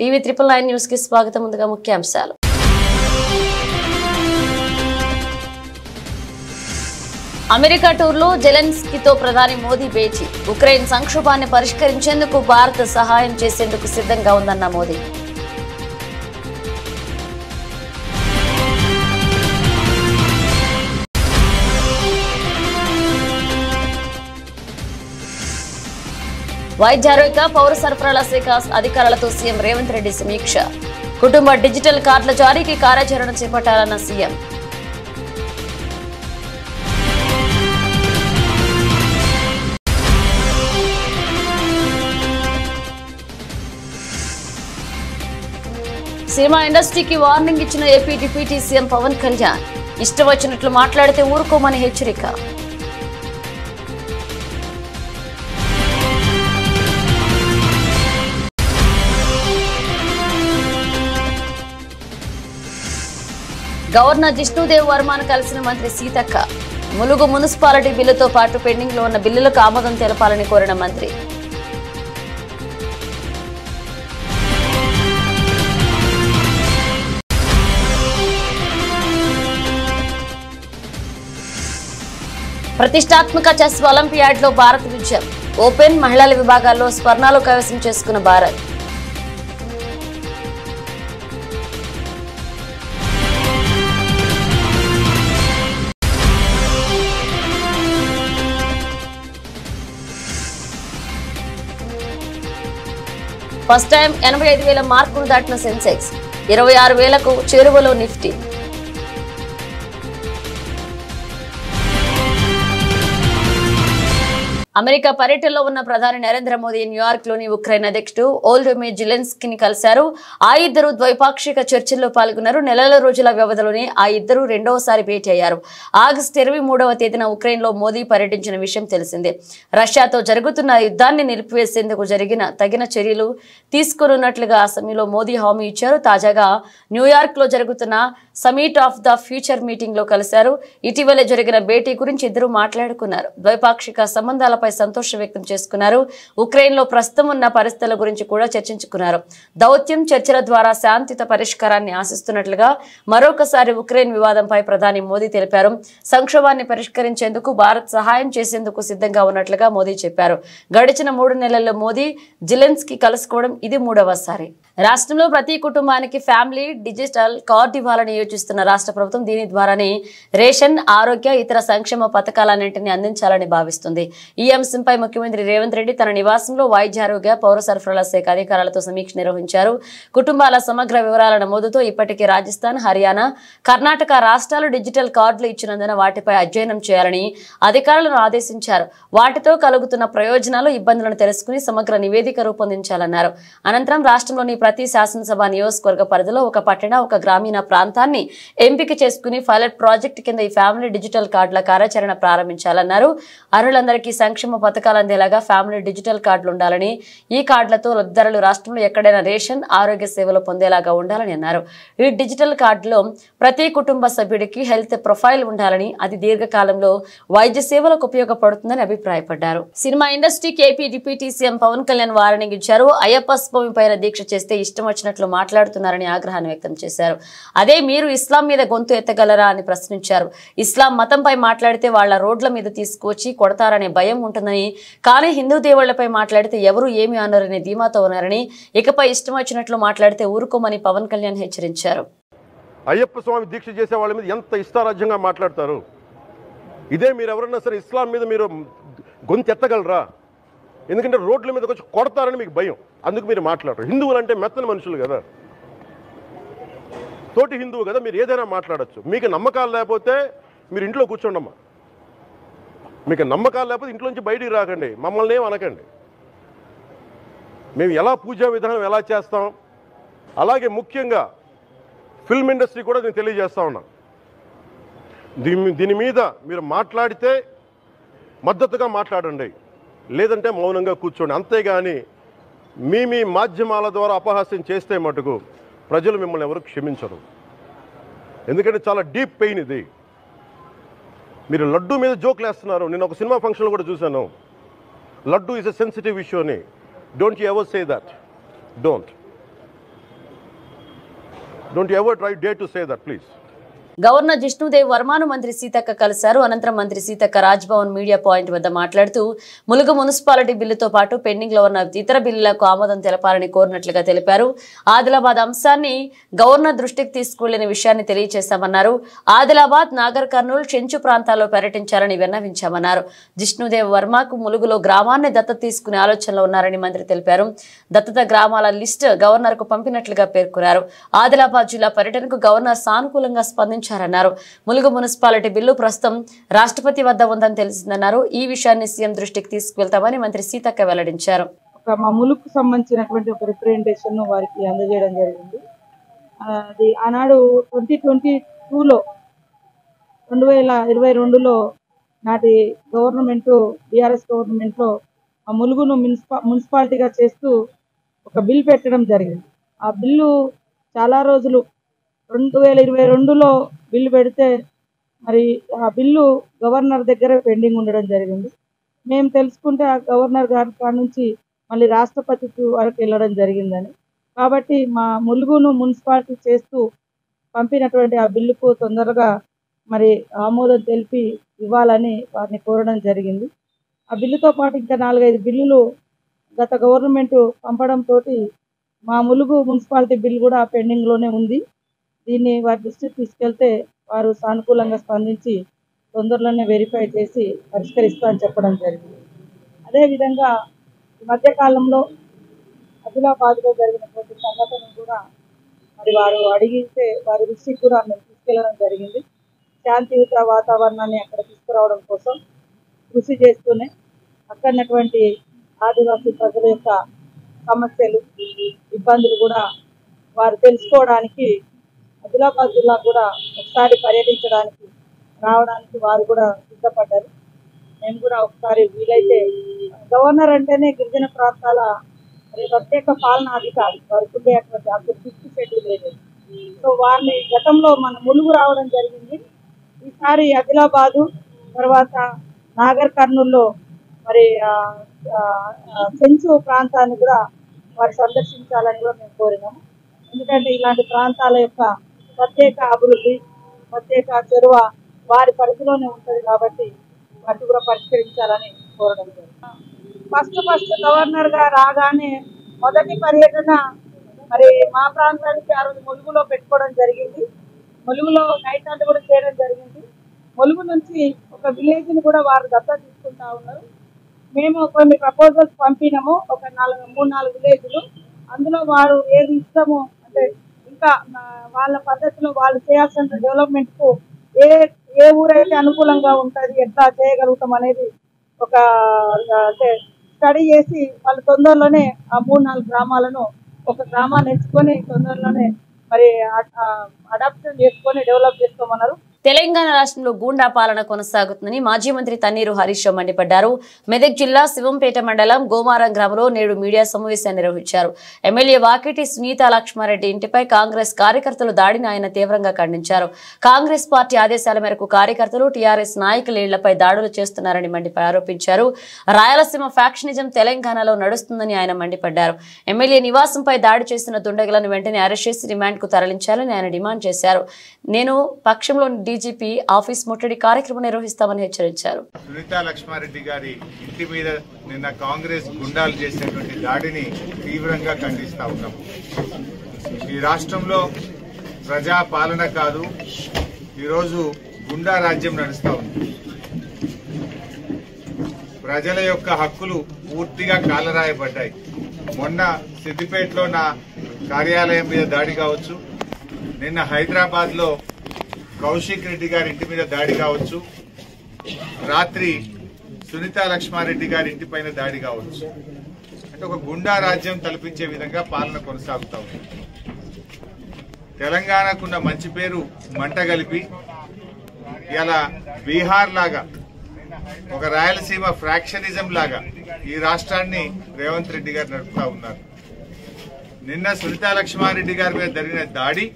TV 999 news కి స్వాగతం. ముందుగా ముఖ్యాంశాలు. అమెరికా టూర్లో జెలెన్స్కీతో ప్రధాని మోదీ భేటీ. ఉక్రెయిన్ సంక్షోభాన్ని పరిష్కరించేందుకు భారత్ సహాయం చేసేందుకు సిద్ధంగా ఉందన్న మోదీ. వైద్య ఆరోగ్య పౌర సరఫరాల శాఖ అధికారులతో సీఎం రేవంత్ రెడ్డి సమీక్ష. కుటుంబ డిజిటల్ కార్డుల జారీకి కార్యాచరణ చేపట్టాలన్న సీఎం. సినిమా ఇండస్ట్రీకి వార్నింగ్ ఇచ్చిన AP deputy CM Pawan Kalyan. ఇష్టం వచ్చినట్లు మాట్లాడితే ఊరుకోమని హెచ్చరిక. గవర్నర్ జిష్ణుదేవ్ వర్మను కలిసిన మంత్రి సీతక్క. ములుగు మున్సిపాలిటీ బిల్లుతో పాటు పెండింగ్ లో ఉన్న బిల్లులకు ఆమోదం తెలపాలని కోరిన మంత్రి. ప్రతిష్టాత్మక చెస్ ఒలింపియాడ్ లో భారత్ విజయం. ఓపెన్, మహిళల విభాగాల్లో స్వర్ణాలు కైవసం చేసుకున్న భారత్. ఫస్ట్ టైం 85,000 మార్కును దాటిన సెన్సెక్స్. 26,000కు చేరువలో నిఫ్టీ. అమెరికా పర్యటనలో ఉన్న ప్రధాని నరేంద్ర మోదీ న్యూయార్క్ లోని ఉక్రెయిన్ అధ్యక్షుడు వోల్డోమిర్ జెలెన్స్కీని కలిశారు. ఆ ఇద్దరు ద్వైపాక్షిక చర్చల్లో పాల్గొన్నారు. నెలల రోజుల వ్యవధిలోనే ఆ ఇద్దరు రెండవసారి భేటీ అయ్యారు. ఆగస్టు 23వ తేదీన ఉక్రెయిన్ లో మోదీ పర్యటించిన విషయం తెలిసిందే. రష్యాతో జరుగుతున్న యుద్ధాన్ని నిలిపివేసేందుకు తగిన చర్యలు తీసుకోనున్నట్లుగా ఆ సమయంలో మోదీ హామీ ఇచ్చారు. తాజాగా న్యూయార్క్ లో జరుగుతున్న summit of the future meeting లో కలిశారు. ఇటీవలే జరిగిన భేటీ గురించి ఇద్దరు మాట్లాడుకున్నారు. ద్వైపాక్షిక సంబంధాలపై సంతోషం వ్యక్తం చేసుకున్నారు. ఉక్రెయిన్ లో ప్రస్తుతం ఉన్న పరిస్థితుల గురించి కూడా చర్చించుకున్నారు. దౌత్యం, చర్చల ద్వారా శాంతియుత పరిష్కారాన్ని ఆశిస్తున్నట్లుగా మరొకసారి ఉక్రెయిన్ వివాదంపై ప్రధాని మోదీ తెలిపారు. సంక్షోభాన్ని పరిష్కరించేందుకు భారత్ సహాయం చేసేందుకు సిద్ధంగా ఉన్నట్లుగా మోదీ చెప్పారు. గడిచిన 3 నెలల్లో మోదీ జెలెన్స్కీ కలుసుకోవడం ఇది 3వసారి. రాష్ట్రంలో ప్రతి కుటుంబానికి ఫ్యామిలీ డిజిటల్ కార్డు ఇవ్వాలని యోచిస్తున్న రాష్ట్ర ప్రభుత్వం దీని ద్వారానే రేషన్, ఆరోగ్య, ఇతర సంక్షేమ పథకాలన్నింటినీ అందించాలని భావిస్తుంది. ఈ అంశంపై ముఖ్యమంత్రి రేవంత్ రెడ్డి తన నివాసంలో వైద్య ఆరోగ్య పౌర సరఫరాల శాఖ అధికారులతో సమీక్ష నిర్వహించారు. కుటుంబాల సమగ్ర వివరాల నమోదుతో ఇప్పటికే రాజస్థాన్, హర్యానా, కర్ణాటక రాష్ట్రాలు డిజిటల్ కార్డులు ఇచ్చినందున వాటిపై అధ్యయనం చేయాలని అధికారులను ఆదేశించారు. వాటితో కలుగుతున్న ప్రయోజనాలు, ఇబ్బందులను తెలుసుకుని సమగ్ర నివేదిక రూపొందించాలన్నారు. అనంతరం రాష్ట్రంలోని ప్రతి శాసనసభ నియోజకవర్గ పరిధిలో ఒక పట్టణ, ఒక గ్రామీణ ప్రాంతాన్ని ఎంపిక చేసుకుని పైలట్ ప్రాజెక్టు కింద ఈ ఫ్యామిలీ డిజిటల్ కార్డుల కార్యాచరణ ప్రారంభించాలన్నారు. అర్హులందరికీ సంక్షేమ పథకాలు అందేలాగా ఫ్యామిలీ డిజిటల్ కార్డులు ఉండాలని, ఈ కార్డులతో లబ్ధిదారులు రాష్ట్రంలో ఎక్కడైనా రేషన్, ఆరోగ్య సేవలు పొందేలాగా ఉండాలని అన్నారు. ఈ డిజిటల్ కార్డులో ప్రతి కుటుంబ సభ్యుడికి హెల్త్ ప్రొఫైల్ ఉండాలని, అది దీర్ఘకాలంలో వైద్య సేవలకు ఉపయోగపడుతుందని అభిప్రాయపడ్డారు. సినిమా ఇండస్ట్రీకి AP deputy CM Pawan Kalyan warning ఇచ్చారు. అయ్యప్ప స్వామి పైన దీక్ష చేస్తే ఇష్టం వచ్చినట్లు మాట్లాడుతున్నారని ఆగ్రహాన్ని వ్యక్తం చేశారు. అదే మీరు ఇస్లాం మీద గొంతు ఎత్తగలరా అని ప్రశ్నించారు. ఇస్లాం మతంపై మాట్లాడితే వాళ్ల రోడ్ల మీద తీసుకొచ్చి కొడతారనే భయం ఉంటుందని, కానీ హిందూ దేవుళ్లపై మాట్లాడితే ఎవరు ఏమి అన్నారనే ధీమాతో ఉన్నారని, ఇకపై ఇష్టం వచ్చినట్లు మాట్లాడితే ఊరుకోమని పవన్ కళ్యాణ్ హెచ్చరించారు. అయ్యప్ప స్వామి దీక్ష చేసే వాళ్ళ మీద ఎంత ఇష్టారాజ్యంగా మాట్లాడతారు. ఇదే మీరు ఎవరన్నా సరే ఇస్లాం మీద మీరు గొంతు ఎత్తగలరా? ఎందుకంటే రోడ్ల మీదకి వచ్చి కొడతారని మీకు భయం, అందుకు మీరు మాట్లాడరు. హిందువులు అంటే మెత్తని మనుషులు కదా, తోటి హిందువు కదా, మీరు ఏదైనా మాట్లాడచ్చు. మీకు నమ్మకాలు లేకపోతే మీరు ఇంట్లో కూర్చోండమ్మా. మీకు నమ్మకాలు లేకపోతే ఇంట్లోంచి బయటికి రాకండి, మమ్మల్ని ఏం అనకండి. మేము ఎలా పూజా విధానం ఎలా చేస్తాం, అలాగే ముఖ్యంగా ఫిల్మ్ ఇండస్ట్రీ కూడా నేను తెలియజేస్తా ఉన్నా. దీని మీద మీరు మాట్లాడితే మద్దతుగా మాట్లాడండి, లేదంటే మౌనంగా కూర్చోండి. అంతేగాని మీ మాధ్యమాల ద్వారా అపహాస్యం చేస్తే మటుకు ప్రజలు మిమ్మల్ని ఎవరు క్షమించరు. ఎందుకంటే చాలా డీప్ పెయిన్ ఇది. మీరు లడ్డు మీద జోక్లు వేస్తున్నారు. నేను ఒక సినిమా ఫంక్షన్లో కూడా చూశాను. Laddu is a sensitive issue అని. Don't you ever say that. Don't. Don't you ever dare to say that, please. Governor Jishnudev వర్మను మంత్రి సీతక్క కలిశారు. అనంతరం మంత్రి సీతక్క రాజ్భవన్ మీడియా పాయింట్ వద్ద మాట్లాడుతూ ములుగు మున్సిపాలిటీ బిల్లుతో పాటు పెండింగ్ లో ఉన్న ఇతర బిల్లులకు ఆమోదం తెలపాలని కోరినట్లుగా తెలిపారు. ఆదిలాబాద్ అంశాన్ని గవర్నర్ దృష్టికి తీసుకువెళ్లిన విషయాన్ని తెలియజేశామన్నారు. ఆదిలాబాద్, నాగర్ కర్నూలు, చెంచు ప్రాంతాల్లో పర్యటించాలని విన్నవించామన్నారు. జిష్ణుదేవ్ వర్మకు ములుగులో గ్రామాన్ని దత్తత తీసుకునే ఆలోచనలో ఉన్నారని మంత్రి తెలిపారు. దత్తత గ్రామాల లిస్ట్ గవర్నర్ కు పంపినట్లుగా పేర్కొన్నారు. ఆదిలాబాద్ జిల్లా పర్యటనకు గవర్నర్ సానుకూలంగా స్పందించారన్నారు. ములుగు మున్సిపాలిటీ బిల్లు ప్రస్తుతం రాష్ట్రపతి వద్ద ఉందని తెలిసిందన్నారు. ఈ విషయాన్ని సీఎం దృష్టికి తీసుకువెళ్తామని మంత్రి సీతక్క వెల్లడించారు. మా ములుగుకు సంబంధించినటువంటి ఒక రిప్రజెంటేషన్ వారికి అందజేయడం జరిగింది. అది ఆనాడు 2022లో 2022లో నాటి గవర్నమెంట్, బీఆర్ఎస్ గవర్నమెంట్లో ఆ ములుగును మున్సిపాలిటీగా చేస్తూ ఒక బిల్ పెట్టడం జరిగింది. ఆ బిల్లు చాలా రోజులు 2022లో బిల్లు పెడితే మరి ఆ బిల్లు గవర్నర్ దగ్గర పెండింగ్ ఉండడం జరిగింది. మేము తెలుసుకుంటే ఆ గవర్నర్ గారి కాడ నుంచి మళ్ళీ రాష్ట్రపతి వరకు వెళ్ళడం జరిగిందని. కాబట్టి మా ములుగును మున్సిపాలిటీ చేస్తూ పంపినటువంటి ఆ బిల్లుకు తొందరగా మరి ఆమోదం తెలిపి ఇవ్వాలని వారిని కోరడం జరిగింది. ఆ బిల్లుతో పాటు ఇంకా 4-5 బిల్లులు గత గవర్నమెంట్ పంపడంతో మా ములుగు మున్సిపాలిటీ బిల్ కూడా పెండింగ్లోనే ఉంది. దీన్ని వారి దృష్టికి తీసుకెళ్తే వారు సానుకూలంగా స్పందించి తొందరలోనే వెరిఫై చేసి పరిష్కరిస్తా అని చెప్పడం జరిగింది. అదేవిధంగా ఈ మధ్యకాలంలో ఆదిలాబాద్లో జరిగినటువంటి సంఘటనను కూడా మరి వారు అడిగితే వారి దృష్టికి కూడా మేము తీసుకెళ్లడం జరిగింది. శాంతియుత వాతావరణాన్ని అక్కడ తీసుకురావడం కోసం కృషి చేస్తూనే అక్కడటువంటి ఆదివాసీ ప్రజల యొక్క సమస్యలు, ఇబ్బందులు కూడా వారు తెలుసుకోవడానికి ఆదిలాబాద్ జిల్లా కూడా ఒకసారి పర్యటించడానికి రావడానికి వారు కూడా సిద్ధపడ్డారు. మేము కూడా ఒకసారి వీలైతే, గవర్నర్ అంటేనే గిరిజన ప్రాంతాల ప్రత్యేక పాలనాధికారి, వారికి ఉండేటువంటి అప్పుడు 5th షెడ్యూల్ ఏరియా. సో వారిని గతంలో మన ములుగు రావడం జరిగింది. ఈసారి ఆదిలాబాదు తర్వాత నాగర్ కర్నూల్లో మరి చెంచు ప్రాంతాన్ని కూడా వారు సందర్శించాలని కూడా మేము కోరినాము. ఎందుకంటే ఇలాంటి ప్రాంతాల యొక్క ప్రత్యేక అభివృద్ధి, ప్రత్యేక చొరవ వారి పరిధిలోనే ఉంటుంది కాబట్టి వాటిని కూడా పరిష్కరించాలని కోరడం జరిగింది. ఫస్ట్ గవర్నర్ గా రాగానే మొదటి పర్యటన మరి మా ప్రాంతానికి ఆ రోజు ములుగులో పెట్టుకోవడం జరిగింది. ములుగులో నైట్ అంతా కూడా చేయడం జరిగింది. ములుగు నుంచి ఒక విలేజ్ ని కూడా వారు దత్తత తీసుకుంటా ఉన్నారు. మేము కొన్ని ప్రపోజల్స్ పంపినాము, ఒక 3-4 విలేజ్లు. అందులో వారు ఏది ఇష్టమో అంటే ఇంకా వాళ్ళ పద్ధతిలో వాళ్ళు చేయాల్సిన డెవలప్మెంట్ కు ఏ ఊరైతే అనుకూలంగా ఉంటుంది, ఎట్లా చేయగలుగుతాం అనేది ఒక అంటే స్టడీ చేసి వాళ్ళు తొందరలోనే ఆ 3-4 గ్రామాలను ఒక గ్రామాన్ని ఎంచుకొని తొందరలోనే మరి అడాప్షన్ చేసుకొని డెవలప్ చేసుకోమన్నారు. తెలంగాణ రాష్ట్రంలో గూండా పాలన కొనసాగుతుందని మాజీ మంత్రి తన్నీరు హరీష్ రావు మండిపడ్డారు. మెదక్ జిల్లా శివంపేట మండలం గోమారం గ్రామంలో నేడు మీడియా సమావేశాన్ని నిర్వహించారు. ఎమ్మెల్యే వాకిటి సునీత లక్ష్మారెడ్డి ఇంటిపై కాంగ్రెస్ కార్యకర్తలు దాడిని ఆయన తీవ్రంగా ఖండించారు. కాంగ్రెస్ పార్టీ ఆదేశాల మేరకు కార్యకర్తలు టీఆర్ఎస్ నాయకుల ఇళ్లపై దాడులు చేస్తున్నారని ఆరోపించారు. రాయలసీమ ఫ్యాక్షనిజం తెలంగాణలో నడుస్తుందని ఆయన మండిపడ్డారు. ఎమ్మెల్యే నివాసంపై దాడి చేసిన దుండగులను వెంటనే అరెస్ట్ చేసి రిమాండ్ కు తరలించాలని ఆయన డిమాండ్ చేశారు. నేను పక్షంలోని డీజీపీ ఆఫీస్ ముట్టడి కార్యక్రమం నిర్వహిస్తామని హెచ్చరించారు. సునీత లక్ష్మారెడ్డి గారి ఇంటి మీద నిన్న కాంగ్రెస్ గుండాలు చేసినటువంటి దాడిని తీవ్రంగా ఖండిస్తా ఉన్నాం. ఈ రాష్ట్రంలో ప్రజా పాలన కాదు, ఈరోజు గుండా రాజ్యం నడుస్తా ఉంది. ప్రజల యొక్క హక్కులు పూర్తిగా కాలరాయబడ్డాయి. మొన్న సిద్దిపేటలో నా కార్యాలయం మీద దాడి కావచ్చు, నిన్న హైదరాబాద్ లో కౌశిక్ రెడ్డి గారి ఇంటి మీద దాడి కావచ్చు, రాత్రి సునీత లక్ష్మారెడ్డి గారి ఇంటి పైన దాడి కావచ్చు. అంటే ఒక గుండా రాజ్యం తలపించే విధంగా పాలన కొనసాగుతా ఉంది. తెలంగాణకున్న మంచి పేరు మంట కలిపి ఇలా బీహార్ లాగా ఒక రాయలసీమ ఫ్రాక్షనిజం లాగా ఈ రాష్ట్రాన్ని రేవంత్ రెడ్డి గారు నడుపుతా ఉన్నారు. నిన్న సునీత లక్ష్మారెడ్డి గారి మీద జరిగిన దాడి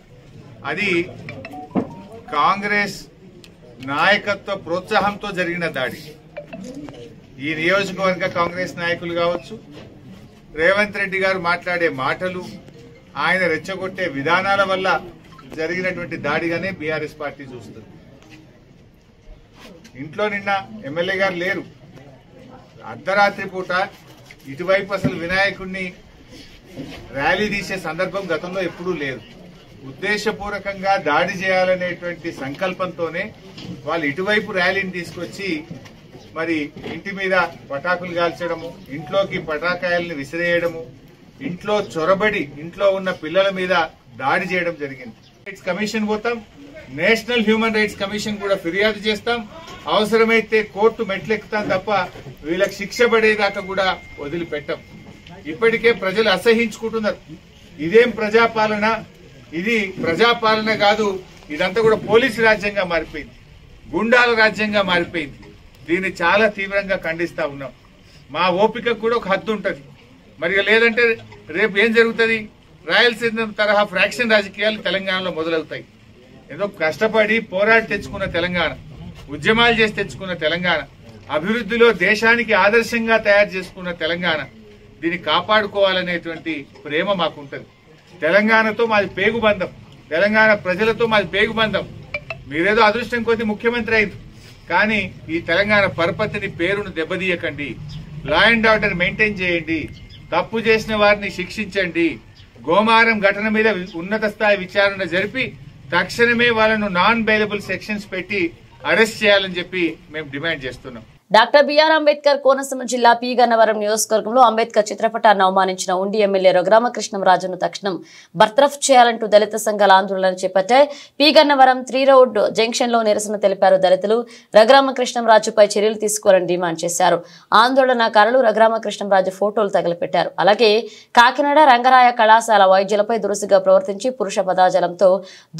అది కాంగ్రెస్ నాయకత్వ ప్రోత్సాహంతో జరిగిన దాడి. ఈ నియోజకవర్గ కాంగ్రెస్ నాయకులు కావచ్చు, రేవంత్ రెడ్డి గారు మాట్లాడే మాటలు, ఆయన రెచ్చగొట్టే విధానాల వల్ల జరిగినటువంటి దాడిగానే బీఆర్ఎస్ పార్టీ చూస్తుంది. ఇంట్లో నిన్న ఎమ్మెల్యే గారు లేరు. అర్ధరాత్రి పూట ఇటువైపు అసలు వినాయకుడిని ర్యాలీ తీసే సందర్భం గతంలో ఎప్పుడూ లేదు. ఉద్దేశపూర్వకంగా దాడి చేయాలనేటువంటి సంకల్పంతోనే వాళ్ళు ఇటువైపు ర్యాలీని తీసుకొచ్చి మరి ఇంటి మీద పటాకులు కాల్చడము, ఇంట్లోకి పటాకాయల్ని విసిరేయడము, ఇంట్లో చొరబడి ఇంట్లో ఉన్న పిల్లల మీద దాడి చేయడం జరిగింది. రైట్స్ కమిషన్ పోతాం, నేషనల్ హ్యూమన్ రైట్స్ కమిషన్ కూడా ఫిర్యాదు చేస్తాం, అవసరమైతే కోర్టు మెట్లెక్కుతాం తప్ప వీళ్ళకి శిక్ష పడేదాకా కూడా వదిలిపెట్టాం. ఇప్పటికే ప్రజలు అసహించుకుంటున్నారు. ఇదేం ప్రజాపాలన, ఇది ప్రజాపాలన కాదు, ఇదంతా కూడా పోలీసు రాజ్యంగా మారిపోయింది, గుండాల రాజ్యంగా మారిపోయింది. దీన్ని చాలా తీవ్రంగా ఖండిస్తా ఉన్నాం. మా ఓపికకు కూడా ఒక హద్దు ఉంటుంది. మరి లేదంటే రేపు ఏం జరుగుతుంది? రాయలసీమ తరహా ఫ్రాక్షన్ రాజకీయాలు తెలంగాణలో మొదలవుతాయి. ఏదో కష్టపడి పోరాడి తెచ్చుకున్న తెలంగాణ, ఉద్యమాలు చేసి తెచ్చుకున్న తెలంగాణ, అభివృద్ధిలో దేశానికి ఆదర్శంగా తయారు చేసుకున్న తెలంగాణ, దీన్ని కాపాడుకోవాలనేటువంటి ప్రేమ మాకుంటది. తెలంగాణతో మాది పేగుబంధం, తెలంగాణ ప్రజలతో మాది పేగుబంధం. మీరేదో అదృష్టం కొద్ది ముఖ్యమంత్రి అయింది, కానీ ఈ తెలంగాణ పరపతిని పేరును దెబ్బతీయకండి. లా అండ్ ఆర్డర్ మెయింటైన్ చేయండి, తప్పు చేసిన వారిని శిక్షించండి. గోమారం ఘటన మీద ఉన్నత స్థాయి విచారణ జరిపి తక్షణమే వాళ్ళను నాన్ బెయిలబుల్ సెక్షన్స్ పెట్టి అరెస్ట్ చేయాలని చెప్పి మేము డిమాండ్ చేస్తున్నాం. డాక్టర్ బిఆర్ అంబేద్కర్ కోనసీమ జిల్లా పి గన్నవరం నియోజకవర్గంలో అంబేద్కర్ చిత్రపటాన్ని అవమానించిన ఉండి ఎమ్మెల్యే రఘురామకృష్ణంరాజును తక్షణం బర్తరఫ్ చేయాలంటూ దళిత సంఘాల ఆందోళన చేపట్టాయి. పి గన్నవరం 3 రోడ్ జంక్షన్ లో నిరసన తెలిపారు దళితులు. రఘురామకృష్ణంరాజుపై చర్యలు తీసుకోవాలని డిమాండ్ చేశారు. ఆందోళనకారులు రఘురామకృష్ణంరాజు ఫోటోలు తగలపెట్టారు. అలాగే కాకినాడ రంగరాయ కళాశాల వైద్యులపై దురుసుగా ప్రవర్తించి పురుష పదాజలంతో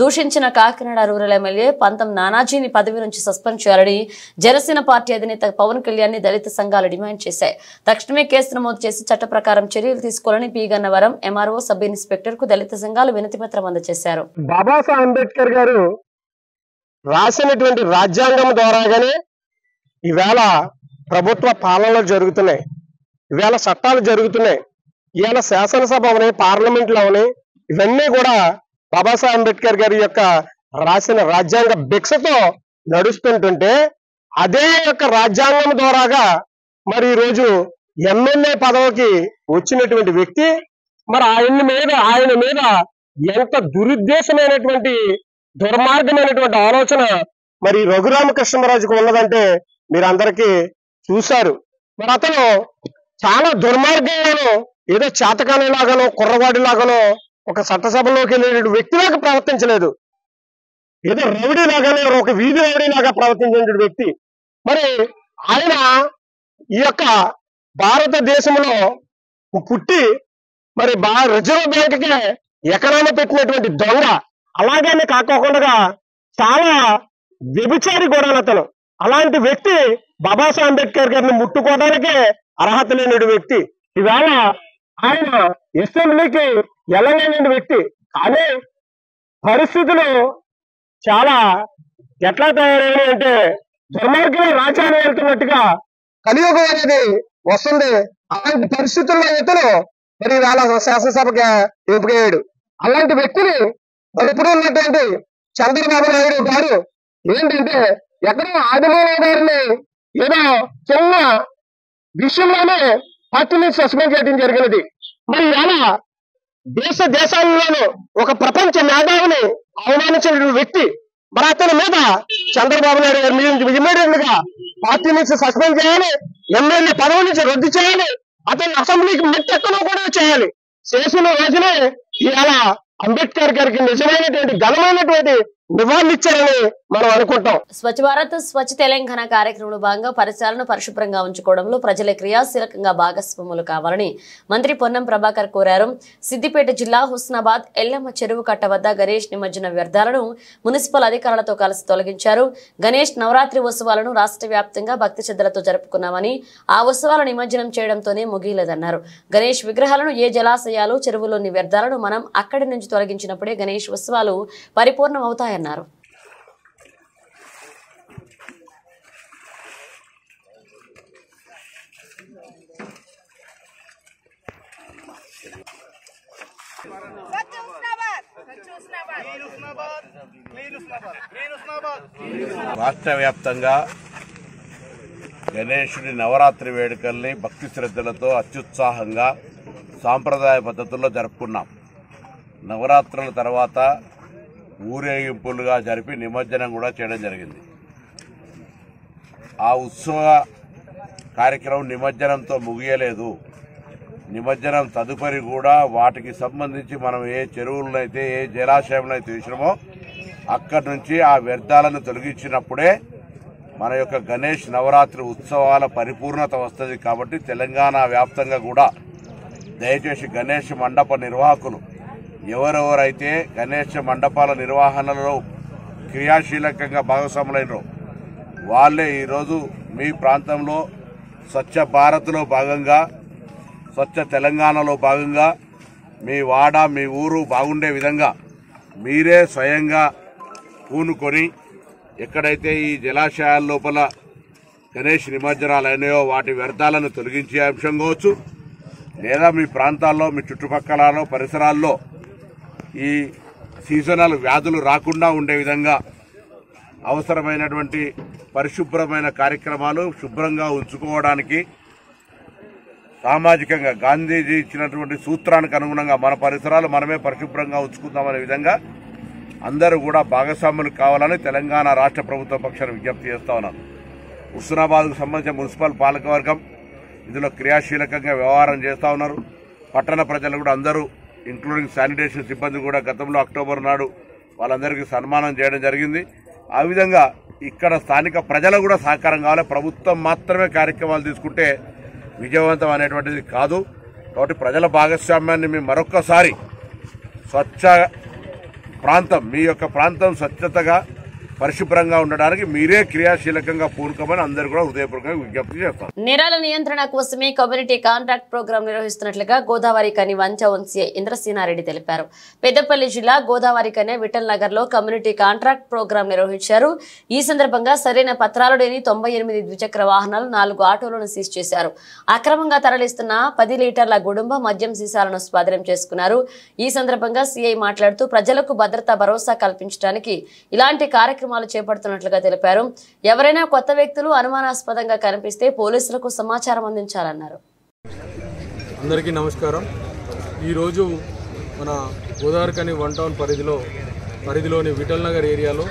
దూషించిన కాకినాడ రూరల్ ఎమ్మెల్యే పంతం నానాజీని పదవి నుంచి సస్పెండ్ చేయాలని జనసేన పార్టీ అధినేత పవన్ కళ్యాణ్ దళిత సంఘాలు డిమాండ్ చేశాయి. తక్షణమే కేసు నమోదు చేసి చట్ట ప్రకారం చర్యలు తీసుకోవాలని P Gannavaram MRO sub inspector కు దళిత సంఘాలు వినతి పత్రం అందజేశారు. బాబాసాహెబ్ అంబేద్కర్ గారు రాసినటువంటి రాజ్యాంగం ద్వారాగానే ఈవేళ ప్రభుత్వ పాలనలు జరుగుతున్నాయి, ఈవేళ చట్టాలు జరుగుతున్నాయి, ఈవేళ శాసనసభ అవని పార్లమెంట్లో అవని ఇవన్నీ కూడా బాబాసాహెబ్ అంబేద్కర్ గారి యొక్క రాసిన రాజ్యాంగ భిక్షతో నడుస్తుంటుంటే అదే యొక్క రాజ్యాంగం ద్వారాగా మరి ఈరోజు ఎమ్మెల్యే పదవికి వచ్చినటువంటి వ్యక్తి మరి ఆయన మీద ఎంత దురుద్దేశమైనటువంటి దుర్మార్గమైనటువంటి ఆలోచన మరి రఘురామకృష్ణరాజుకు ఉన్నదంటే మీరు అందరికీ చూశారు. మరి అతను చాలా దుర్మార్గంగానో ఏదో చేతకానిలాగానో కుర్రవాడిలాగానో ఒక చట్టసభలోకి వెళ్ళే వ్యక్తిలాగా ప్రవర్తించలేదు, ఏదో రౌడీ లాగానే ఒక వీధి రౌడీ లాగా ప్రవర్తించిన వ్యక్తి. మరి ఆయన ఈ యొక్క భారతదేశంలో పుట్టి మరి రిజర్వ్ బ్యాంక్కి ఎకరాన్ని పెట్టినటువంటి దొంగ, అలాగే కాకోకుండా చాలా వ్యభిచారి కూడా అతను. అలాంటి వ్యక్తి బాబాసాహెబ్ అంబేద్కర్ గారిని ముట్టుకోవడానికే అర్హత లేని వ్యక్తి. ఈవేళ ఆయన అసెంబ్లీకి వెళ్ళలేని వ్యక్తి. కానీ పరిస్థితులు చాలా ఎట్లా తయారయ్యాయి అంటే దుర్మార్గంగా రాజ్యాన్ని వెళ్తున్నట్టుగా కలియుగం అనేది వస్తుంది. అలాంటి పరిస్థితుల్లో ఇతను మరి వాళ్ళ శాసనసభకి ఎంపికయ్యాడు. అలాంటి వ్యక్తిని మరి ఇప్పుడు ఉన్నటువంటి చంద్రబాబు నాయుడు గారు ఏంటంటే ఎక్కడో ఆదిమూలయ్య గారిని ఏదో చిన్న విషయంలోనే పార్టీ నుంచి సస్పెండ్ చేయడం జరిగినది. మరి ఇలా దేశాల్లోనూ ఒక ప్రపంచ మేధావిని అవమానించిన వ్యక్తి మరి అతని మీద చంద్రబాబు నాయుడు గారు ఇమ్మీడియట్ గా పార్టీ నుంచి సస్పెండ్ చేయాలి, ఎమ్మెల్యే పదవి నుంచి రద్దు చేయాలి, అతన్ని అసెంబ్లీకి మెట్టెక్కను కూడా చేయాలి. చేసిన రోజునే ఇవాళ అంబేద్కర్ గారికి నిజమైనటువంటి ఘనమైనటువంటి నివాళులిచ్చారని మనం అనుకుంటాం. స్వచ్ఛ భారత్ స్వచ్ఛ తెలంగాణ కార్యక్రమంలో భాగంగా పరిసరాలను పరిశుభ్రంగా ఉంచుకోవడంలో ప్రజల క్రియాశీలకంగా భాగస్వాములు కావాలని మంత్రి పొన్నం ప్రభాకర్ కోరారు. సిద్దిపేట జిల్లా హుస్నాబాద్ ఎల్లమ్మ చెరువు కట్ట వద్ద గణేష్ నిమజ్జన వ్యర్థాలను మున్సిపల్ అధికారులతో కలిసి తొలగించారు. గణేష్ నవరాత్రి ఉత్సవాలను రాష్ట్ర వ్యాప్తంగా భక్తి శ్రద్ధలతో జరుపుకున్నామని, ఆ ఉత్సవాల నిమజ్జనం చేయడంతోనే ముగియలేదన్నారు. గణేష్ విగ్రహాలను ఏ జలాశయాలు, చెరువులోని వ్యర్థాలను మనం అక్కడి నుంచి తొలగించినప్పుడే గణేష్ ఉత్సవాలు పరిపూర్ణం అవుతాయన్నారు. Swachh Husnabad. రాష్ట్ర వ్యాప్తంగా గణేశుడి నవరాత్రి వేడుకల్ని భక్తి శ్రద్ధలతో అత్యుత్సాహంగా సాంప్రదాయ పద్ధతుల్లో జరుపుకున్నాం. నవరాత్రుల తర్వాత ఊరేగింపులుగా జరిపి నిమజ్జనం కూడా చేయడం జరిగింది. ఆ ఉత్సవ కార్యక్రమం నిమజ్జనంతో ముగియలేదు. నిమజ్జనం తదుపరి కూడా వాటికి సంబంధించి మనం ఏ చెరువులనైతే ఏ జలాశయంలో అయితే తీసినామో అక్కడి నుంచి ఆ వ్యర్థాలను తొలగించినప్పుడే మన యొక్క గణేష్ నవరాత్రి ఉత్సవాల పరిపూర్ణత వస్తుంది. కాబట్టి తెలంగాణ వ్యాప్తంగా కూడా దయచేసి గణేష్ మండప నిర్వాహకులు ఎవరెవరైతే గణేష్ మండపాల నిర్వహణలో క్రియాశీలకంగా భాగస్వాములైనరో వాళ్ళే ఈరోజు మీ ప్రాంతంలో స్వచ్ఛ భారత్లో భాగంగా, స్వచ్ఛ తెలంగాణలో భాగంగా మీ వాడ మీ ఊరు బాగుండే విధంగా మీరే స్వయంగా పూనుకొని ఎక్కడైతే ఈ జలాశయాల లోపల గణేష్ నిమజ్జనాలు అయినాయో వాటి వ్యర్థాలను తొలగించే అంశం కావచ్చు, లేదా మీ ప్రాంతాల్లో మీ చుట్టుపక్కల పరిసరాల్లో ఈ సీజనల్ వ్యాధులు రాకుండా ఉండే విధంగా అవసరమైనటువంటి పరిశుభ్రమైన కార్యక్రమాలు శుభ్రంగా ఉంచుకోవడానికి సామాజికంగా గాంధీజీ ఇచ్చినటువంటి సూత్రానికి అనుగుణంగా మన పరిసరాలు మనమే పరిశుభ్రంగా ఉంచుకుందామనే విధంగా అందరూ కూడా భాగస్వాములు కావాలని తెలంగాణ రాష్ట్ర ప్రభుత్వ పక్షాన్ని విజ్ఞప్తి చేస్తా ఉన్నాను. హుస్నాబాద్కు సంబంధించిన మున్సిపల్ పాలకవర్గం ఇందులో క్రియాశీలకంగా వ్యవహారం చేస్తా ఉన్నారు. పట్టణ ప్రజలు కూడా అందరూ ఇంక్లూడింగ్ శానిటేషన్ సిబ్బంది కూడా గతంలో అక్టోబర్ నాడు వాళ్ళందరికీ సన్మానం చేయడం జరిగింది. ఆ విధంగా ఇక్కడ స్థానిక ప్రజలు కూడా సహకారం కావాలి. ప్రభుత్వం మాత్రమే కార్యక్రమాలు తీసుకుంటే విజయవంతం అనేటువంటిది కాదు. కాబట్టి ప్రజల భాగస్వామ్యాన్ని మేము మరొక్కసారి స్వచ్ఛ ప్రాంతం మీ యొక్క ప్రాంతం స్వచ్ఛతగా పరిశుభ్రంగా ఉండడానికి మీరే క్రియాశీలకంగా పూనుకోమని అందరూ కూడా హృదయపూర్వకంగా విజ్ఞప్తి చేస్తాం. నేరాల నియంత్రణ కోసమే కమ్యూనిటీ కాంట్రాక్ట్ ప్రోగ్రాం నిర్వహిస్తున్నట్లుగా గోదావరి కని వంచవంశీ ఇంద్రసేనారెడ్డి తెలిపారు. పెద్దపల్లి జిల్లా గోదావరి కని విఠల్ నగర్ లో కమ్యూనిటీ కాంట్రాక్ట్ ప్రోగ్రాం నిర్వహించారు. ఈ సందర్భంగా సరైన పత్రాలు లేని 98 ద్విచక్ర వాహనాలు 4 ఆటోలను సీజ్ చేశారు. అక్రమంగా తరలిస్తున్న 10 లీటర్ల గుడుంబ మద్యం సీసాలను స్వాధీనం చేసుకున్నారు. ఈ సందర్భంగా సీఐ మాట్లాడుతూ ప్రజలకు భద్రతా భరోసా కల్పించడానికి ఇలాంటి కార్యక్రమాలు చేపడుతున్నట్లుగా తెలిపారు. ఎవరైనా కొత్త వ్యక్తులు అనుమానాస్పదంగా కనిపిస్తే పోలీసులకు సమాచారం అందించాలన్నారు. అందరికీ నమస్కారం. ఈరోజు మన గోదావరికని 1 టౌన్ పరిధిలోని విఠల్ నగర్ ఏరియాలో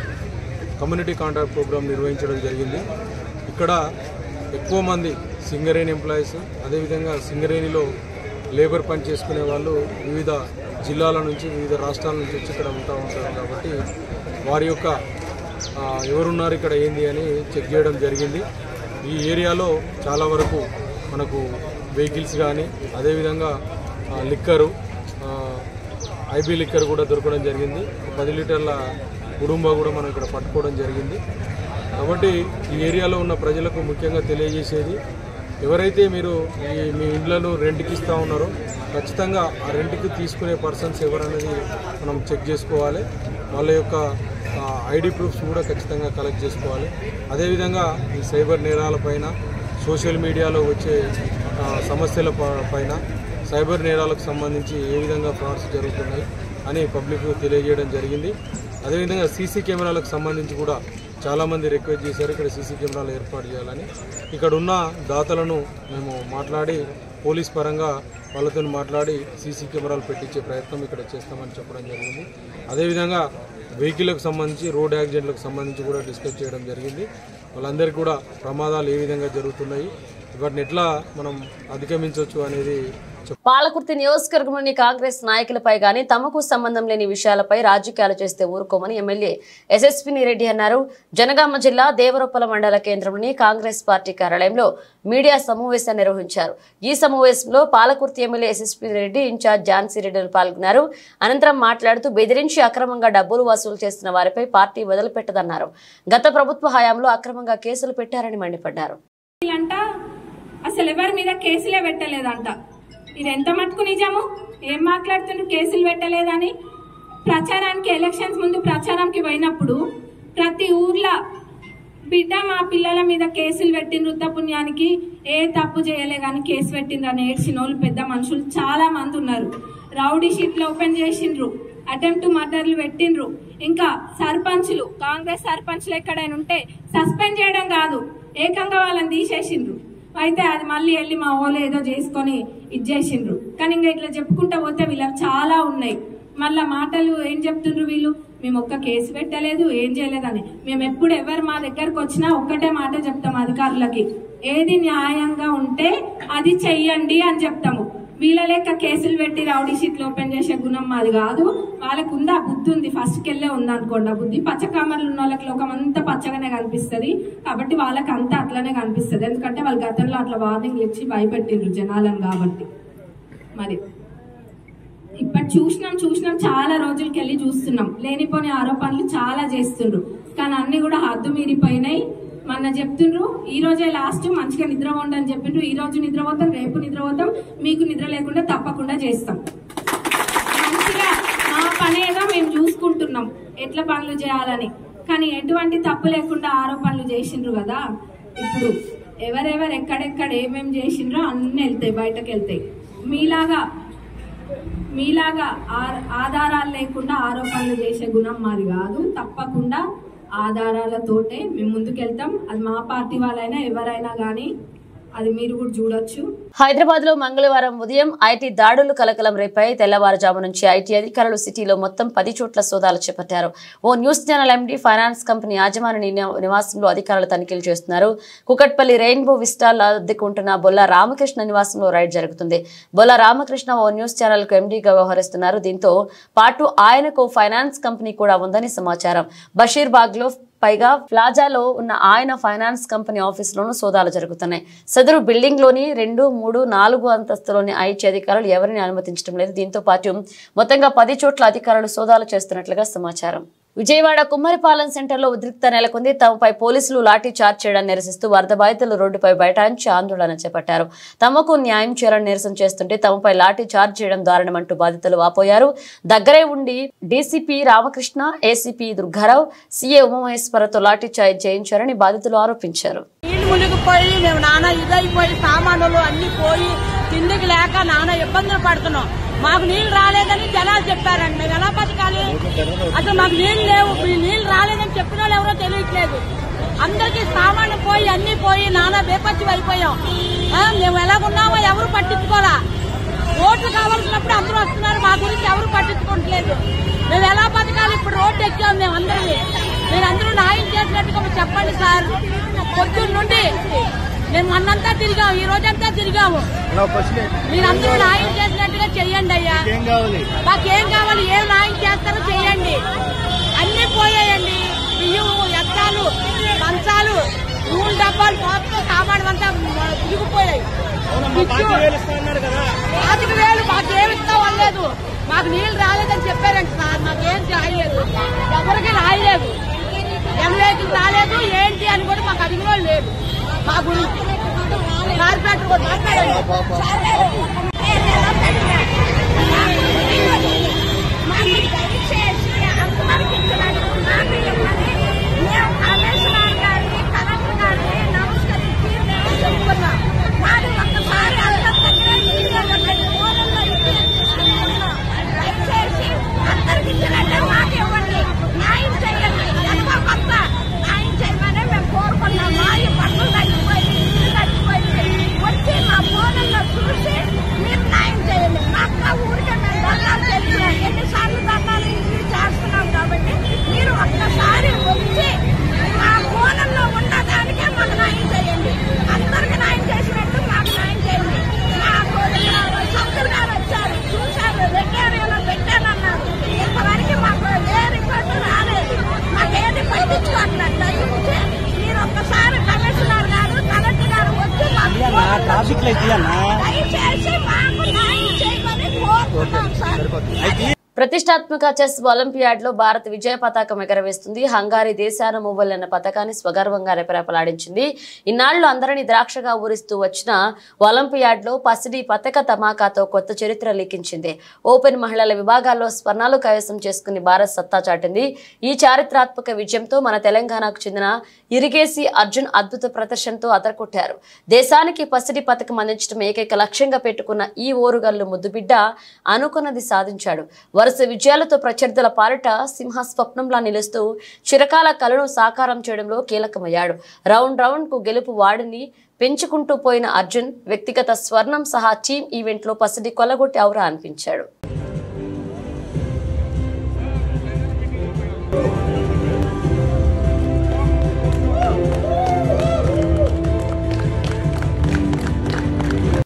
కమ్యూనిటీ కాంట్రాక్ట్ ప్రోగ్రాం నిర్వహించడం జరిగింది. ఇక్కడ ఎక్కువ మంది సింగరేణి ఎంప్లాయీస్, అదేవిధంగా సింగరేణిలో లేబర్ పని చేసుకునే వాళ్ళు వివిధ జిల్లాల నుంచి వివిధ రాష్ట్రాల నుంచి వచ్చి ఇక్కడ ఉంటారు. కాబట్టి వారి యొక్క ఎవరున్నారు ఇక్కడ ఏంది అని చెక్ చేయడం జరిగింది. ఈ ఏరియాలో చాలా వరకు మనకు వెహికల్స్ కానీ అదేవిధంగా లిక్కరు ఐబీ లిక్కర్ కూడా దొరకడం జరిగింది. 10 లీటర్ల కుటుంబ కూడా మనం ఇక్కడ పట్టుకోవడం జరిగింది. కాబట్టి ఈ ఏరియాలో ఉన్న ప్రజలకు ముఖ్యంగా తెలియజేసేది, ఎవరైతే మీరు మీ ఇండ్లను రెంట్కి ఇస్తూ ఉన్నారో ఖచ్చితంగా ఆ రెంట్కి తీసుకునే పర్సన్స్ ఎవరనేది మనం చెక్ చేసుకోవాలి. వాళ్ళ యొక్క ఐడి ప్రూఫ్స్ కూడా ఖచ్చితంగా కలెక్ట్ చేసుకోవాలి. అదేవిధంగా ఈ సైబర్ నేరాలపైన, సోషల్ మీడియాలో వచ్చే సమస్యల పైన, సైబర్ నేరాలకు సంబంధించి ఏ విధంగా ఫ్రాడ్స్ జరుగుతున్నాయి అని పబ్లిక్ తెలియజేయడం జరిగింది. అదేవిధంగా సీసీ కెమెరాలకు సంబంధించి కూడా చాలామంది రిక్వెస్ట్ చేశారు ఇక్కడ సీసీ కెమెరాలు ఏర్పాటు చేయాలని. ఇక్కడ ఉన్న దాతలను మేము మాట్లాడి పోలీస్ పరంగా వాళ్ళతో మాట్లాడి సీసీ కెమెరాలు పెట్టించే ప్రయత్నం ఇక్కడ చేస్తామని చెప్పడం జరిగింది. అదేవిధంగా వెహికల్కి సంబంధించి రోడ్ యాక్సిడెంట్లకు సంబంధించి కూడా డిస్కస్ చేయడం జరిగింది. వాళ్ళందరికీ కూడా ప్రమాదాలు ఏ విధంగా జరుగుతున్నాయి, వాటిని ఎట్లా మనం అధిగమించవచ్చు అనేది. పాలకుర్తి నియోజకవర్గంలోని కాంగ్రెస్ నాయకులపై గానీ తమకు సంబంధం లేని విషయాలపై రాజకీయాలు చేస్తే ఊరుకోమని ఎమ్మెల్యే ఎస్ఎస్పీ రెడ్డి అన్నారు. జనగామ జిల్లా దేవరొప్పల మండల కేంద్రంలోని కాంగ్రెస్ పార్టీ కార్యాలయంలో మీడియా సమావేశాన్ని నిర్వహించారు. ఈ సమావేశంలో Palakurthi MLA SSP Reddy, incharge Jhansi రెడ్డిలు పాల్గొన్నారు. అనంతరం మాట్లాడుతూ బెదిరించి అక్రమంగా డబ్బులు వసూలు చేస్తున్న వారిపై పార్టీ వదిలిపెట్టదన్నారు. గత ప్రభుత్వ హయాంలో అక్రమంగా కేసులు పెట్టారని మండిపడ్డారు. అసలు ఎవరి మీద కేసులే పెట్టలేదంట. ఇది ఎంత మటుకు నిజము? ఏం మాట్లాడుతున్నారు కేసులు పెట్టలేదని? ప్రచారానికి ఎలక్షన్స్ ముందు ప్రచారంకి పోయినప్పుడు ప్రతి ఊర్లో బిడ్డ మా పిల్లల మీద కేసులు పెట్టిన వృద్ధపుణ్యానికి ఏ తప్పు చేయలే కానీ కేసు పెట్టిండ్రు అని ఏడ్చిన వాళ్ళు పెద్ద మనుషులు చాలా మంది ఉన్నారు. రౌడీ షీట్లు ఓపెన్ చేసిండ్రు, అటెంప్ట్ మర్డర్లు పెట్టిండ్రు. ఇంకా సర్పంచ్లు, కాంగ్రెస్ సర్పంచ్లు ఎక్కడైనా ఉంటే సస్పెండ్ చేయడం కాదు, ఏకంగా వాళ్ళని తీసేసిండ్రు. అయితే అది మళ్ళీ వెళ్ళి మా వాళ్ళు ఏదో చేసుకొని ఇచ్చేసిండ్రు. కానీ ఇంకా ఇట్లా చెప్పుకుంటా పోతే వీళ్ళకి చాలా ఉన్నాయి. మళ్ళా మాటలు ఏం చెప్తుండ్రు వీళ్ళు, మేము ఒక్క కేసు పెట్టలేదు, ఏం చేయలేదని. మేము ఎప్పుడు ఎవరు మా దగ్గరకు వచ్చినా ఒక్కటే మాట చెప్తాం అధికారులకి, ఏది న్యాయంగా ఉంటే అది చెయ్యండి అని చెప్తాము. వీళ్ళ లెక్క కేసులు పెట్టి రౌడీ షీట్లు ఓపెన్ చేసే గుణం మాది కాదు. వాళ్ళకు ఉందా బుద్ధి ఉంది, ఫస్ట్కి వెళ్ళే ఉంది అనుకోండి ఆ బుద్ధి. పచ్చకామర్లు ఉన్న వాళ్ళకి లోకం అంతా పచ్చగానే కనిపిస్తుంది కాబట్టి వాళ్ళకి అంతా అట్లనే కనిపిస్తుంది. ఎందుకంటే వాళ్ళు గతంలో అట్లా వార్నింగ్లు ఇచ్చి భయపెట్టిండ్రు జనాలను. కాబట్టి మరి ఇప్పుడు చూసినాం చాలా రోజులకి వెళ్ళి చూస్తున్నాం. లేనిపోని ఆరోపణలు చాలా చేస్తుండ్రు, కానీ అన్ని కూడా హద్దు మీరిపోయినాయి. మొన్న చెప్తుండ్రు ఈ రోజే లాస్ట్, మంచిగా నిద్ర ఉండని చెప్పిండ్రు. ఈ రోజు నిద్రపోతాం, రేపు నిద్రపోతాం, మీకు నిద్ర లేకుండా తప్పకుండా చేస్తాం. మంచిగా మా పని ఏదో మేము చూసుకుంటున్నాం ఎట్లా పనులు చేయాలని, కానీ ఎటువంటి తప్పు లేకుండా ఆరోపణలు చేసిండ్రు కదా. ఇప్పుడు ఎవరెవరు ఎక్కడెక్కడ ఏమేమి చేసిండ్రో అన్ని వెళ్తాయి, బయటకు వెళ్తాయి. మీలాగా ఆధారాలు లేకుండా ఆరోపణలు చేసే గుణం మాది కాదు. తప్పకుండా ఆధారాలతోటే మేము ముందుకెళ్తాం. అది మా పార్టీ వాళ్ళైనా ఎవరైనా కానీ అది మీరు కూడా చూడొచ్చు. హైదరాబాద్ లో మంగళవారం ఉదయం ఐటీ దాడులు కలకలం రేపాయి. తెల్లవారుజాము నుంచి ఐటీ అధికారులు సిటీలో మొత్తం 10 చోట్ల సోదాలు చేపట్టారు. ఓ news channel MD finance company యాజమాని నివాసంలో అధికారులు తనిఖీలు చేస్తున్నారు. కుకట్పల్లి రెయిన్బో విస్టాల్ అద్దెకుంటున్న బొల్ల రామకృష్ణ నివాసంలో రైడ్ జరుగుతుంది. బొల్ల రామకృష్ణ ఓ న్యూస్ ఛానల్ కు ఎండీగా వ్యవహరిస్తున్నారు. దీంతో పాటు ఆయనకు ఫైనాన్స్ కంపెనీ కూడా ఉందని సమాచారం. బషీర్బాగ్ లో పైగా ప్లాజాలో ఉన్న ఆయన ఫైనాన్స్ కంపెనీ ఆఫీసులోనూ సోదాలు జరుగుతున్నాయి. సదరు బిల్డింగ్ లోని 2, 3, 4 అంతస్తులోని ఐటీ అధికారులు ఎవరిని అనుమతించడం లేదు. దీంతో పాటు మొత్తంగా 10 చోట్ల అధికారులు సోదాలు చేస్తున్నట్లుగా సమాచారం. విజయవాడ కుమ్మరిపాలెం సెంటర్లో ఉద్రిక్తత నెలకొంది. తమపై పోలీసులు లాఠీ చార్జ్ చేయడాన్ని నిరసిస్తూ వరద బాధితులు రోడ్డుపై బైఠాయించి ఆందోళన చేపట్టారు. తమకు న్యాయం చేయాలని నిరసన చేస్తుంటే తమపై లాఠీ చార్జ్ చేయడం దారుణమంటూ బాధితులు వాపోయారు. దగ్గరే ఉండి DCP Ramakrishna, ACP Durgarao, CA ఉమామహేశ్వరతో లాఠీ చార్జ్ చేయించారని బాధితులు ఆరోపించారు. మునిగిపోయి మేము నాన్న ఇదైపోయి సామానులు అన్ని పోయి తిండికి లేక నాన్న ఇబ్బందులు పడుతున్నాం. మాకు నీళ్లు రాలేదని జనాలు చెప్పారండి. మేము ఎలా బతకాలి? అసలు మాకు నీళ్లు లేవు. నీళ్లు రాలేదని చెప్పిన వాళ్ళు ఎవరో తెలియట్లేదు. అందరికీ సామాను పోయి అన్ని పోయి నానా బేపచ్చి అయిపోయాం. మేము ఎలాగున్నామో ఎవరు పట్టించుకోవాలా. ఓట్లు కావాల్సినప్పుడు అందరూ వస్తున్నారు, మా గురించి ఎవరు పట్టించుకోవట్లేదు. మేము ఎలా బతకాలి? ఇప్పుడు రోడ్డు ఎక్కాం మేము అందరినీ. మీరు అందరూ న్యాయం చేసినట్టుగా చెప్పండి సార్. పొద్దున్న నుండి మేము అన్నంతా తిరిగాము, ఈ రోజంతా తిరిగాము. మీరందరూ న్యాయం చేసినట్టుగా చెయ్యండి అయ్యా. మాకేం కావాలి? ఏం న్యాయం చేస్తారో చెయ్యండి. అన్ని పోయాయండి, బియ్యం, ఎత్తాలు, మంచాలు, నూనె డబ్బాలు మొత్తం సామాను అంతా తిరిగిపోయాయి. 5,000 మాకేమిస్తా వాళ్ళలేదు. మాకు నీళ్లు రాలేదని చెప్పారంట సార్. మాకేం రాయలేదు, ఎవరికి రాయలేదు, ఎమ్మెల్యేకి రాలేదు, ఏంటి అని కూడా మాకు అడిగిన లేదు. మా గురించి కార్పొరేటర్ కూడా మాట్లాడండి. ప్రతిష్టాత్మక చెస్ ఒలింపియాడ్ లో భారత్ విజయ పతాకం ఎగరవేస్తుంది. హంగారీ దేశాన మూవల్ అన్న పథకాన్ని స్వగర్వంగా రెపరెపలాడించింది. ఇన్నాళ్లు అందరినీ ద్రాక్షగా ఊరిస్తూ వచ్చిన ఒలింపియాడ్ లో పసిడి పతక ధమాకాతో కొత్త చరిత్ర లిఖించింది. ఓపెన్ మహిళల విభాగాల్లో స్వర్ణాలు కైవసం చేసుకుని భారత్ సత్తా చాటింది. ఈ చారిత్రాత్మక విజయంతో మన తెలంగాణకు చెందిన ఇరిగేసి అర్జున్ అద్భుత ప్రదర్శనతో అదరకొట్టారు. దేశానికి పసిడి పతకం అందించడం ఏకైక లక్ష్యంగా పెట్టుకున్న ఈ ఓరుగల్లు ముద్దుబిడ్డ అనుకున్నది సాధించాడు. వరుస వరుస విజయాలతో ప్రత్యర్థుల పాలిట సింహ స్వప్నంలా నిలుస్తూ చిరకాల కలను సాకారం చేయడంలో కీలకమయ్యాడు. రౌండ్ కు గెలుపు వాడిని పెంచుకుంటూ పోయిన అర్జున్ వ్యక్తిగత స్వర్ణం సహా టీమ్ ఈవెంట్లో పసిడి కొల్లగొట్టి ఔరా అనిపించాడు.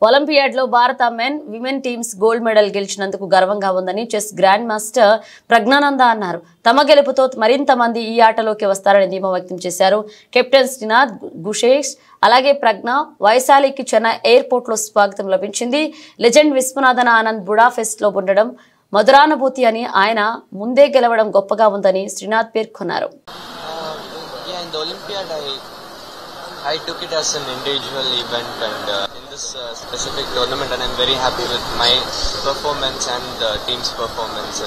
ఒలింపియాడ్లో భారత men women teams gold medal గెలిచినందుకు గర్వంగా ఉందని చెస్ గ్రాండ్ మాస్టర్ ప్రజ్ఞానంద అన్నారు. తమ గెలుపుతో మరింత మంది ఈ ఆటలోకి వస్తారని ధీమా వ్యక్తం చేశారు. కెప్టెన్ శ్రీనాథ్ గుషేష్ అలాగే ప్రజ్ఞ వైశాలికి చెన్నై ఎయిర్పోర్ట్ లో స్వాగతం లభించింది. లెజెండ్ విశ్వనాథన్ ఆనంద్ బుడాపెస్ట్ లో ఉండడం మధురానుభూతి అని, ఆయన ముందే గెలవడం గొప్పగా ఉందని శ్రీనాథ్ పేర్కొన్నారు. I took it as an individual event and in this specific tournament, and I'm very happy with my performance and the team's performance.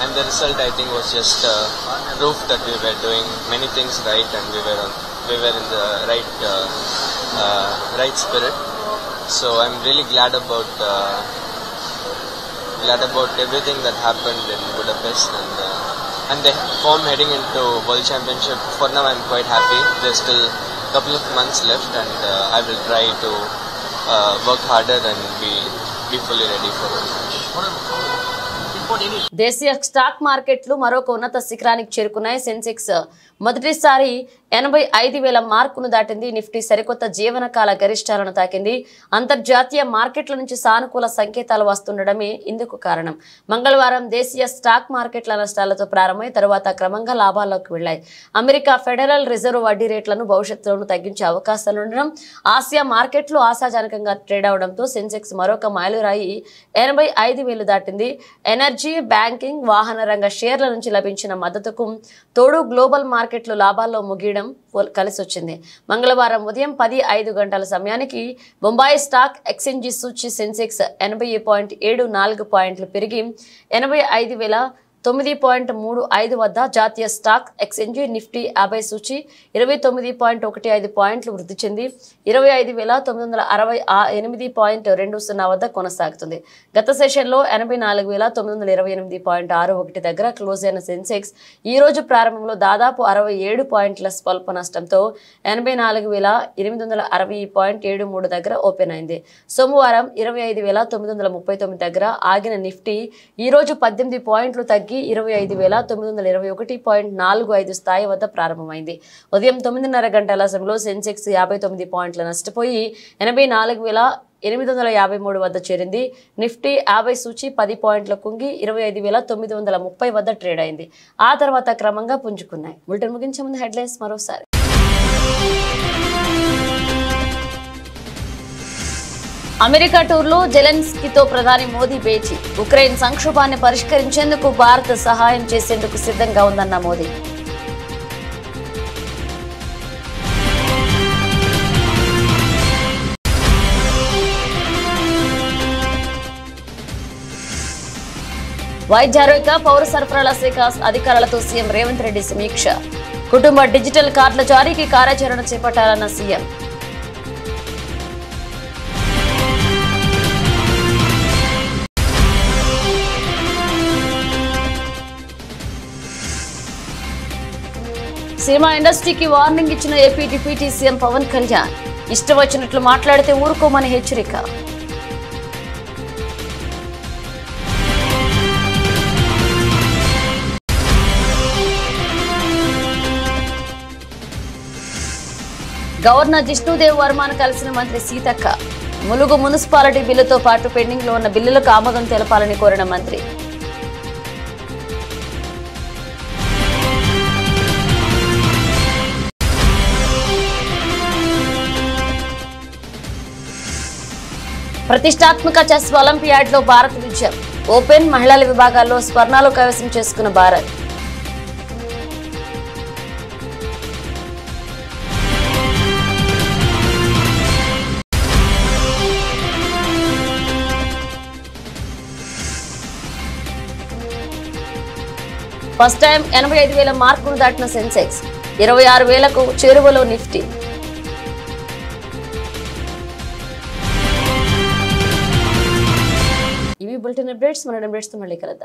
And the result, I think, was just proof that we were doing many things right and we were in the right spirit. So I'm really glad about everything that happened in Budapest and the form heading into World Championship. For now, I'm quite happy. There's still couple of months left and I will try to work harder and be fully ready for it. దేశీయ stock మార్కెట్లు మరొక ఉన్నత శిఖరానికి చేరుకున్నాయి. సెన్సెక్స్ మొదటిసారి 85,000 మార్కును దాటింది. Nifty సరికొత్త జీవనకాల గరిష్టాలను తాకింది. అంతర్జాతీయ మార్కెట్ల నుంచి సానుకూల సంకేతాలు వస్తుండడమే ఇందుకు కారణం. మంగళవారం దేశీయ స్టాక్ మార్కెట్ల నష్టాలతో ప్రారంభమై తరువాత క్రమంగా లాభాల్లోకి వెళ్లాయి. అమెరికా ఫెడరల్ రిజర్వ్ వడ్డీ రేట్లను భవిష్యత్తులోనూ తగ్గించే అవకాశాలుండడం, ఆసియా మార్కెట్లు ఆశాజనకంగా ట్రేడ్ అవడంతో సెన్సెక్స్ మరొక మైలురాయి 85,000 దాటింది. ఎనర్జీ, బ్యాంకింగ్, వాహన రంగ షేర్ల నుంచి లభించిన మద్దతుకు తోడు గ్లోబల్ మార్కెట్లు లాభాల్లో ముగియడం కలిసి వచ్చింది. మంగళవారం ఉదయం 10:05 గంటల సమయానికి బొంబాయి స్టాక్ ఎక్స్చేంజి సూచి సెన్సెక్స్ 80.74 పాయింట్లు పెరిగి 85,009.35 వద్ద, జాతీయ స్టాక్ ఎక్స్చేంజి నిఫ్టీ 50 సూచి 29.15 పాయింట్లు వృద్ధి చెంది 25,968.20 వద్ద కొనసాగుతుంది. గత సెషన్లో 84,928.61 దగ్గర క్లోజ్ అయిన సెన్సెక్స్ ఈ రోజు ప్రారంభంలో దాదాపు 67 పాయింట్ల స్వల్ప నష్టంతో 84,860.73 దగ్గర ఓపెన్ అయింది. సోమవారం 25,939 దగ్గర ఆగిన నిఫ్టీ ఈ రోజు 18 పాయింట్లు తగ్గి 25,921.45 స్థాయి వద్ద ప్రారంభమైంది. ఉదయం 9:30 గంటల సమయంలో సెన్సెక్స్ 59 పాయింట్ల నష్టపోయి 84,853 వద్ద చేరింది. నిఫ్టీ 50 సూచి 10 పాయింట్ల కుంగి 25,930 వద్ద ట్రేడ్ అయింది. ఆ తర్వాత క్రమంగా పుంజుకున్నాయి. బులెటిన్ ముగించే ముందు హెడ్లైన్స్ మరోసారి. అమెరికా టూర్లో జెలెన్స్కీతో ప్రధాని మోదీ భేటీ. ఉక్రెయిన్ సంక్షోభాన్ని పరిష్కరించేందుకు భారత్ సహాయం చేసేందుకు సిద్ధంగా ఉందన్న మోదీ. వైద్య ఆరోగ్య పౌర సరఫరాల శాఖ అధికారులతో సీఎం రేవంత్ రెడ్డి సమీక్ష. కుటుంబ డిజిటల్ కార్డుల జారీకి కార్యాచరణ చేపట్టాలన్న సీఎం. సినిమా ఇండస్ట్రీకి వార్నింగ్ ఇచ్చిన AP deputy CM Pawan Kalyan. ఇష్టం వచ్చినట్లు మాట్లాడితే ఊరుకోమని హెచ్చరిక. గవర్నర్ జిష్ణుదేవ్ వర్మను కలిసిన మంత్రి సీతక్క. ములుగు మున్సిపాలిటీ బిల్లుతో పాటు పెండింగ్ లో ఉన్న బిల్లులకు ఆమోదం తెలపాలని కోరిన మంత్రి. ప్రతిష్టాత్మక చెస్ ఒలింపియాడ్ లో భారత్ విజయం. ఓపెన్, మహిళల విభాగాల్లో స్వర్ణాలు కైవసం చేసుకున్న భారత్. ఫస్ట్ టైం 85,000 మార్కును దాటిన సెన్సెక్స్ 26,000కు చేరువలో నిఫ్టీ. ఇవి బులెటిన్ అప్డేట్స్. మన అప్డేట్స్ తో మళ్ళీ కలుద్దాం.